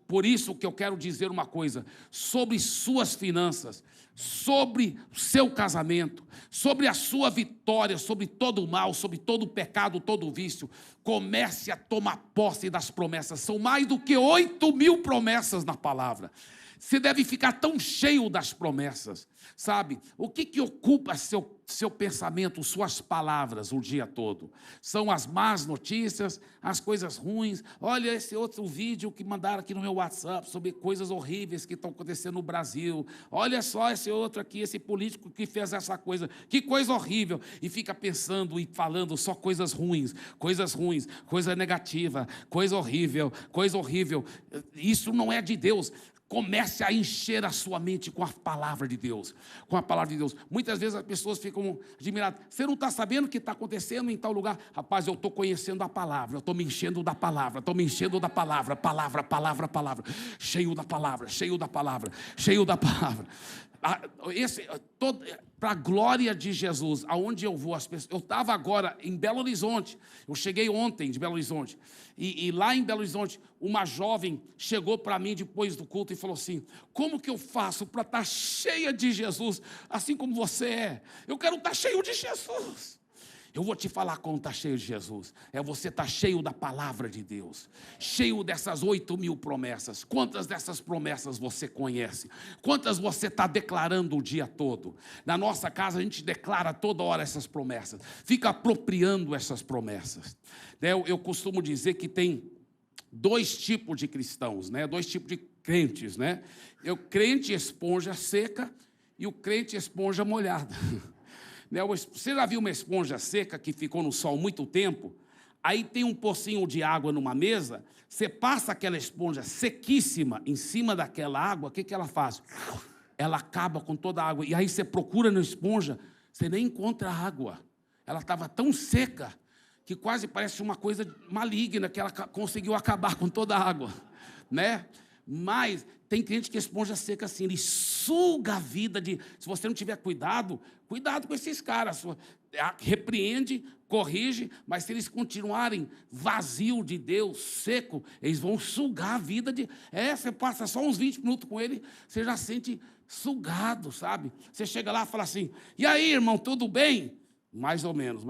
Por isso que eu quero dizer uma coisa, sobre suas finanças, sobre o seu casamento, sobre a sua vitória, sobre todo o mal, sobre todo o pecado, todo o vício. Comece a tomar posse das promessas. São mais do que 8.000 promessas na palavra. Você deve ficar tão cheio das promessas, sabe? O que ocupa seu pensamento, suas palavras o dia todo? São as más notícias, as coisas ruins. Olha esse outro vídeo que mandaram aqui no meu WhatsApp sobre coisas horríveis que estão acontecendo no Brasil. Olha só esse outro aqui, esse político que fez essa coisa. Que coisa horrível. E fica pensando e falando só coisas ruins, coisa negativa, coisa horrível, coisa horrível. Isso não é de Deus. Comece a encher a sua mente com a palavra de Deus. Com a palavra de Deus. Muitas vezes as pessoas ficam admiradas. Você não está sabendo o que está acontecendo em tal lugar? Rapaz, eu estou conhecendo a palavra. Eu estou me enchendo da palavra. Estou me enchendo da palavra. Palavra. Cheio da palavra. Para a glória de Jesus, aonde eu vou, as pessoas. Eu estava agora em Belo Horizonte. Eu cheguei ontem de Belo Horizonte. E lá em Belo Horizonte, uma jovem chegou para mim depois do culto e falou assim: como que eu faço para estar cheia de Jesus, assim como você é? Eu quero estar cheio de Jesus. Eu vou te falar como está cheio de Jesus. É você estar cheio da palavra de Deus. Cheio dessas 8.000 promessas. Quantas dessas promessas você conhece? Quantas você está declarando o dia todo? Na nossa casa a gente declara toda hora essas promessas. Fica apropriando essas promessas. Eu costumo dizer que tem 2 tipos de cristãos, 2 tipos de crentes, O crente esponja seca e o crente esponja molhada. Você já viu uma esponja seca que ficou no sol muito tempo? Aí tem um pocinho de água numa mesa, você passa aquela esponja sequíssima em cima daquela água, o que ela faz? Ela acaba com toda a água. E aí você procura na esponja, você nem encontra água. Ela estava tão seca que quase parece uma coisa maligna, que ela conseguiu acabar com toda a água, Mas tem crente que esponja seca assim, ele suga a vida de... Se você não tiver cuidado com esses caras. Repreende, corrige, mas se eles continuarem vazio de Deus, seco, eles vão sugar a vida de... Você passa só uns 20 minutos com ele, você já sente sugado, sabe? Você chega lá e fala assim: e aí, irmão, tudo bem? Mais ou menos.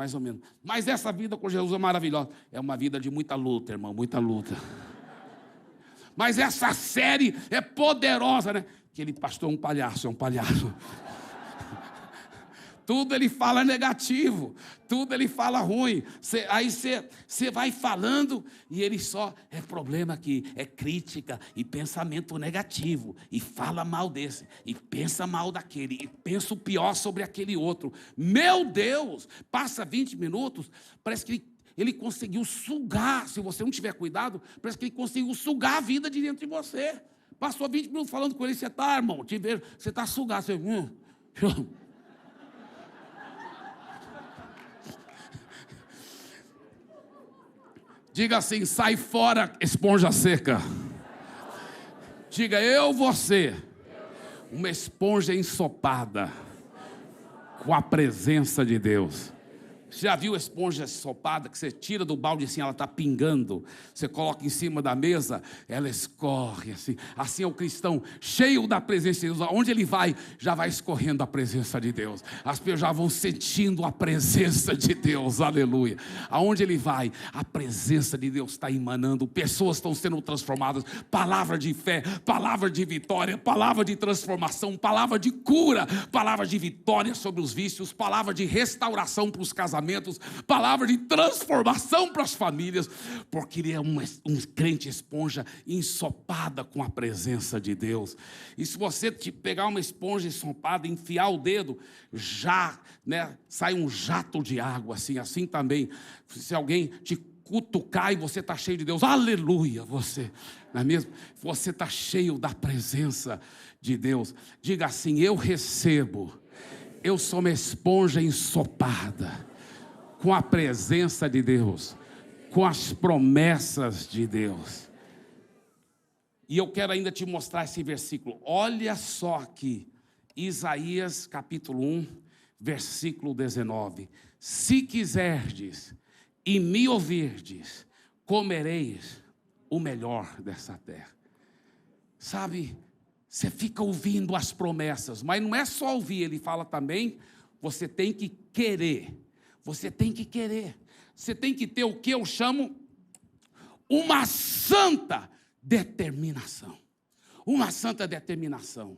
Mas essa vida com Jesus é maravilhosa. É uma vida de muita luta, irmão, muita luta. Mas essa série é poderosa, Aquele pastor é um palhaço. Tudo ele fala negativo, tudo ele fala ruim. Aí você vai falando e ele só é problema aqui, é crítica e pensamento negativo. E fala mal desse, e pensa mal daquele, e pensa o pior sobre aquele outro. Meu Deus, passa 20 minutos, parece que ele conseguiu sugar. Se você não tiver cuidado, parece que ele conseguiu sugar a vida de dentro de você. Passou 20 minutos falando com ele, você está, irmão, te vejo, você está sugado. Diga assim: sai fora, esponja seca. Diga: eu vou ser uma esponja ensopada com a presença de Deus. Você já viu a esponja ensopada que você tira do balde assim, ela está pingando, você coloca em cima da mesa, ela escorre assim. Assim é o cristão, cheio da presença de Deus. Aonde ele vai, já vai escorrendo a presença de Deus. As pessoas já vão sentindo a presença de Deus, aleluia. Aonde ele vai, a presença de Deus está emanando, pessoas estão sendo transformadas. Palavra de fé, palavra de vitória, palavra de transformação, palavra de cura, palavra de vitória sobre os vícios, palavra de restauração para os casamentos, palavra de transformação para as famílias, porque ele é um crente esponja ensopada com a presença de Deus. E se você pegar uma esponja ensopada, enfiar o dedo, já, sai um jato de água, assim também, se alguém te cutucar e você está cheio de Deus, aleluia, você, não é mesmo? Você está cheio da presença de Deus. Diga assim: eu recebo, eu sou uma esponja ensopada com a presença de Deus, com as promessas de Deus. E eu quero ainda te mostrar esse versículo. Olha só aqui, Isaías capítulo 1, versículo 19. Se quiserdes e me ouvirdes, comereis o melhor dessa terra. Sabe, você fica ouvindo as promessas, mas não é só ouvir, ele fala também, você tem que querer. Você tem que querer. Você tem que ter o que eu chamo uma santa determinação. Uma santa determinação.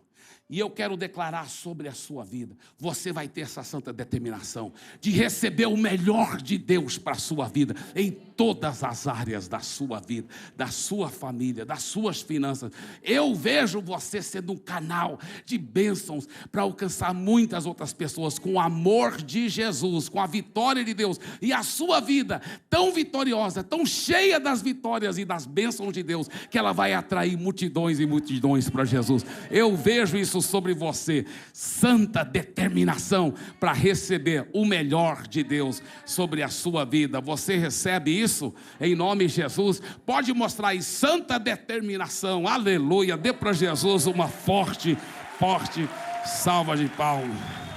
E eu quero declarar sobre a sua vida, você vai ter essa santa determinação de receber o melhor de Deus para a sua vida, em todas as áreas da sua vida, da sua família, das suas finanças. Eu vejo você sendo um canal de bênçãos para alcançar muitas outras pessoas com o amor de Jesus, com a vitória de Deus, e a sua vida tão vitoriosa, tão cheia das vitórias e das bênçãos de Deus, que ela vai atrair multidões e multidões para Jesus. Eu vejo isso sobre você, santa determinação para receber o melhor de Deus sobre a sua vida. Você recebe isso em nome de Jesus? Pode mostrar aí, santa determinação, aleluia. Dê para Jesus uma forte salva de palmas.